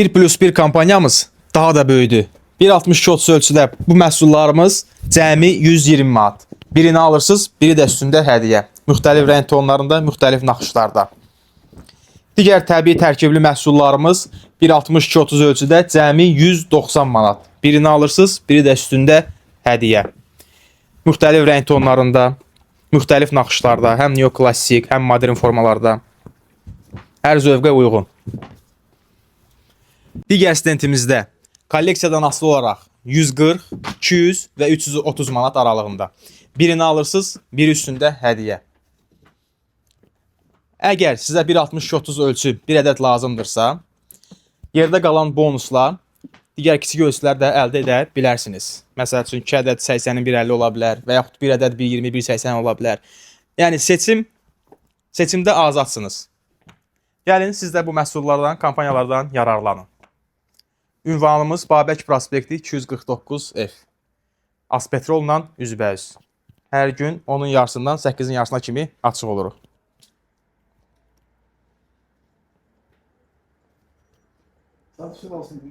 1+1 kampanyamız daha da böyüdü. 1.62 30 ölçüdə bu məhsullarımız cəmi 120 manat. Birini alırsınız, biri də üstündə hədiyyə. Müxtəlif rəng tonlarında, müxtəlif naxışlarda. Digər təbii tərkibli məhsullarımız 1.62 30 ölçüdə cəmi 190 manat. Birini alırsınız, biri də üstündə hədiyyə. Müxtəlif rəng tonlarında, müxtəlif naxışlarda, həm neoklassik, həm modern formalarda. Hər zövqə uyğun. Digər stentimizdə kolleksiyadan asılı olaraq 140, 200 və 330 manat aralığında. Birini alırsınız, biri üstündə hədiyyə. Əgər sizə 1.62-30 ölçü bir ədəd lazımdırsa, yerdə qalan bonusla digər kiçik ölçülər də əldə edə bilərsiniz. Məsəl üçün 2 ədəd 80-in 1.50 ola bilər və yaxud 1 ədəd 1.20, 1.80 ola bilər. Yəni seçimdə azadsınız. Gəlin siz də bu məhsullardan, kampanyalardan yararlanın. Ünvanımız Babək prospekti 249F. Aspetrolla üzbəüz. Hər gün 10-un yarısından 8-in yarısına kimi açıq oluruq. Satışın olsun.